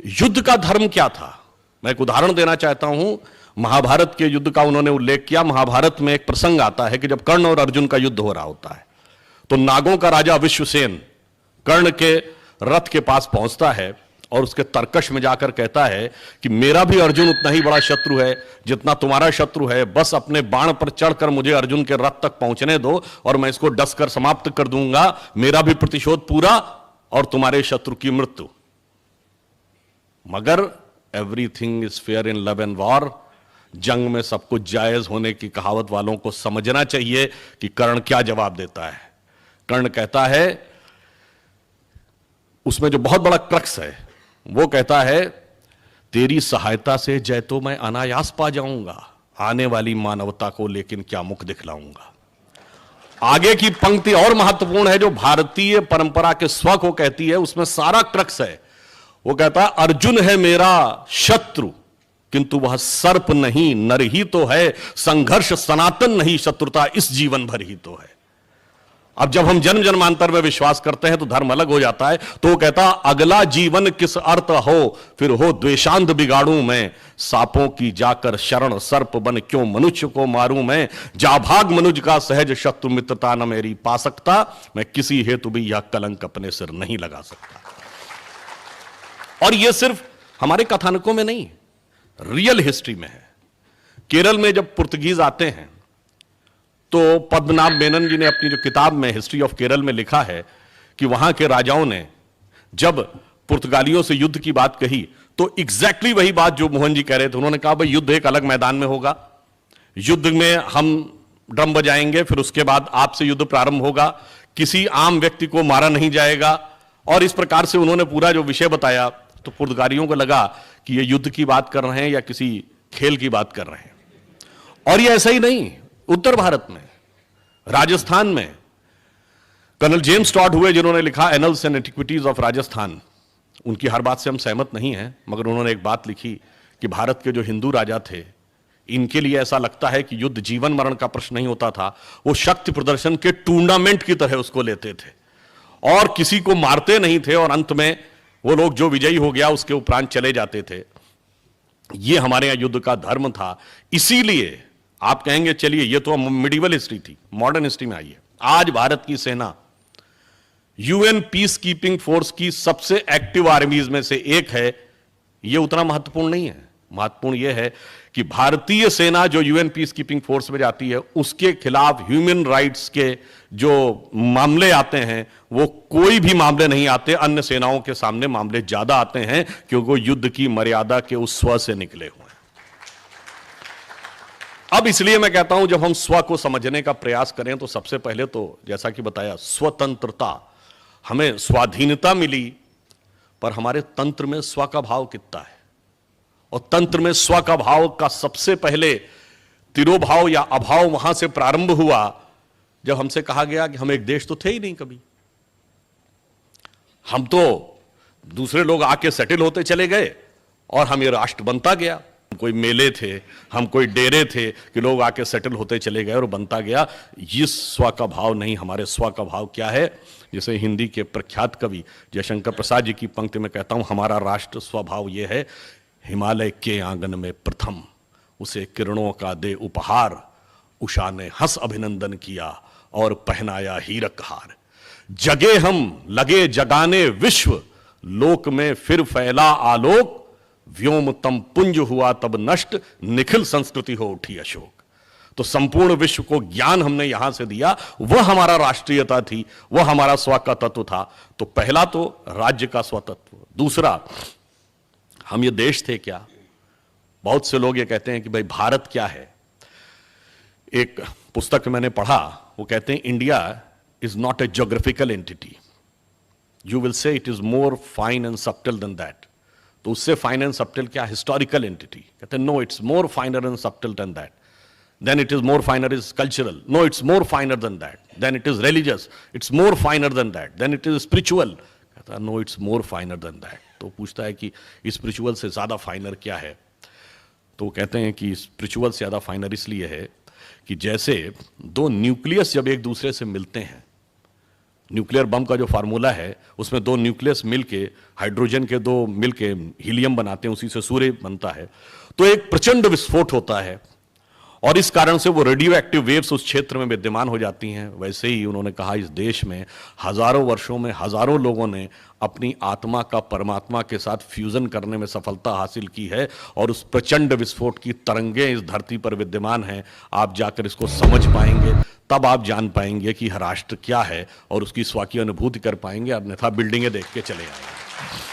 युद्ध का धर्म क्या था? मैं एक उदाहरण देना चाहता हूं। महाभारत के युद्ध का उन्होंने उल्लेख किया। महाभारत में एक प्रसंग आता है कि जब कर्ण और अर्जुन का युद्ध हो रहा होता है तो नागों का राजा विश्वसेन कर्ण के रथ के पास पहुंचता है और उसके तर्कश में जाकर कहता है कि मेरा भी अर्जुन उतना ही बड़ा शत्रु है जितना तुम्हारा शत्रु है, बस अपने बाण पर चढ़कर मुझे अर्जुन के रथ तक पहुंचने दो और मैं इसको डसकर समाप्त कर दूंगा। मेरा भी प्रतिशोध पूरा और तुम्हारे शत्रु की मृत्यु। मगर everything is fair in love and war, जंग में सब कुछ जायज होने की कहावत वालों को समझना चाहिए कि कर्ण क्या जवाब देता है। कर्ण कहता है, उसमें जो बहुत बड़ा क्रक्स है वो कहता है, तेरी सहायता से जय तो मैं अनायास पा जाऊंगा, आने वाली मानवता को लेकिन क्या मुख दिखलाऊंगा। आगे की पंक्ति और महत्वपूर्ण है, जो भारतीय परंपरा के स्व को कहती है, उसमें सारा क्रक्स है। वो कहता है, अर्जुन है मेरा शत्रु किंतु वह सर्प नहीं, नर ही तो है, संघर्ष सनातन नहीं, शत्रुता इस जीवन भर ही तो है। अब जब हम जन्म जन्मांतर में विश्वास करते हैं तो धर्म अलग हो जाता है। तो वो कहता, अगला जीवन किस अर्थ हो, फिर हो द्वेषांध बिगाड़ूं मैं, सांपों की जाकर शरण सर्प बन क्यों मनुष्य को मारूं मैं, जा भाग मनुज का सहज शत्रु मित्रता न मेरी पा सकता, मैं किसी हेतु भी यह कलंक अपने सिर नहीं लगा सकता। और यह सिर्फ हमारे कथानकों में नहीं, रियल हिस्ट्री में है। केरल में जब पुर्तगीज आते हैं तो पद्मनाभ मेनन जी ने अपनी जो किताब में हिस्ट्री ऑफ केरल में लिखा है कि वहां के राजाओं ने जब पुर्तगालियों से युद्ध की बात कही तो एग्जैक्टली वही बात जो मोहन जी कह रहे थे। उन्होंने कहा, भाई युद्ध एक अलग मैदान में होगा, युद्ध में हम ड्रम बजाएंगे, फिर उसके बाद आपसे युद्ध प्रारंभ होगा, किसी आम व्यक्ति को मारा नहीं जाएगा। और इस प्रकार से उन्होंने पूरा जो विषय बताया तो पुर्तगालियों को लगा कि ये युद्ध की बात कर रहे हैं या किसी खेल की बात कर रहे हैं। और ये ऐसा ही नहीं, उत्तर भारत में, राजस्थान में कर्नल जेम्स टॉड हुए जिन्होंने लिखा annuls and antiquities of Rajasthan. उनकी हर बात से हम सहमत नहीं हैं, मगर उन्होंने एक बात लिखी कि भारत के जो हिंदू राजा थे, इनके लिए ऐसा लगता है कि युद्ध जीवन मरण का प्रश्न नहीं होता था, वो शक्ति प्रदर्शन के टूर्नामेंट की तरह उसको लेते थे और किसी को मारते नहीं थे, और अंत में वो लोग जो विजयी हो गया उसके उपरांत चले जाते थे। ये हमारे यहां युद्ध का धर्म था। इसीलिए आप कहेंगे चलिए ये तो मिडिवल हिस्ट्री थी, मॉडर्न हिस्ट्री में आइए। आज भारत की सेना यूएन पीस कीपिंग फोर्स की सबसे एक्टिव आर्मीज में से एक है। यह उतना महत्वपूर्ण नहीं है, महत्वपूर्ण यह है कि भारतीय सेना जो यूएन पीस कीपिंग फोर्स में जाती है उसके खिलाफ ह्यूमन राइट्स के जो मामले आते हैं वो कोई भी मामले नहीं आते, अन्य सेनाओं के सामने मामले ज्यादा आते हैं क्योंकि वो युद्ध की मर्यादा के उस स्व से निकले हुए हैं। अब इसलिए मैं कहता हूं जब हम स्व को समझने का प्रयास करें तो सबसे पहले तो जैसा कि बताया, स्वतंत्रता, हमें स्वाधीनता मिली, पर हमारे तंत्र में स्व का भाव कितना है। और तंत्र में स्व का भाव का सबसे पहले तिरोभाव या अभाव वहां से प्रारंभ हुआ जब हमसे कहा गया कि हम एक देश तो थे ही नहीं कभी, हम तो दूसरे लोग आके सेटल होते चले गए और हम ये राष्ट्र बनता गया। कोई मेले थे, हम कोई डेरे थे कि लोग आके सेटल होते चले गए और बनता गया। ये स्व का भाव नहीं, हमारे स्व का भाव क्या है? जैसे हिंदी के प्रख्यात कवि जयशंकर प्रसाद जी की पंक्ति में कहता हूं, हमारा राष्ट्र स्वभाव यह है, हिमालय के आंगन में प्रथम उसे किरणों का दे उपहार, उषा ने हंस अभिनंदन किया और पहनाया हीरक हार। जगे हम लगे जगाने विश्व, लोक में फिर फैला आलोक, व्योम तम पुंज हुआ तब नष्ट, निखिल संस्कृति हो उठी अशोक। तो संपूर्ण विश्व को ज्ञान हमने यहां से दिया, वह हमारा राष्ट्रीयता थी, वह हमारा स्व का तत्व था। तो पहला तो राज्य का स्वतत्व। दूसरा, हम ये देश थे क्या? बहुत से लोग ये कहते हैं कि भाई भारत क्या है। एक पुस्तक मैंने पढ़ा, वो कहते हैं India is not a geographical entity, you will say it is more fine and subtle than that. तो उससे फाइन एंड सब्टल क्या? Historical entity. कहते हैं no, it's more finer and subtle than that. Then it is more finer is cultural, no it's more finer than that. Then it is religious, it's more finer than that. Then it is spiritual, कहता है no it's more finer than that. तो पूछता है कि spiritual से ज्यादा फाइनर क्या है? तो कहते हैं कि स्पिरिचुअल से ज्यादा फाइनर इसलिए है कि जैसे दो न्यूक्लियस जब एक दूसरे से मिलते हैं न्यूक्लियर बम का जो फार्मूला है उसमें दो न्यूक्लियस मिलके हाइड्रोजन के दो मिलके हीलियम बनाते हैं, उसी से सूर्य बनता है। तो एक प्रचंड विस्फोट होता है और इस कारण से वो रेडियो एक्टिव वेव्स उस क्षेत्र में विद्यमान हो जाती हैं। वैसे ही उन्होंने कहा इस देश में हजारों वर्षों में हजारों लोगों ने अपनी आत्मा का परमात्मा के साथ फ्यूजन करने में सफलता हासिल की है और उस प्रचंड विस्फोट की तरंगें इस धरती पर विद्यमान हैं। आप जाकर इसको समझ पाएंगे, तब आप जान पाएंगे कि राष्ट्र क्या है और उसकी स्वकीय अनुभूति कर पाएंगे, अन्यथा बिल्डिंगें देख के चले आएंगे।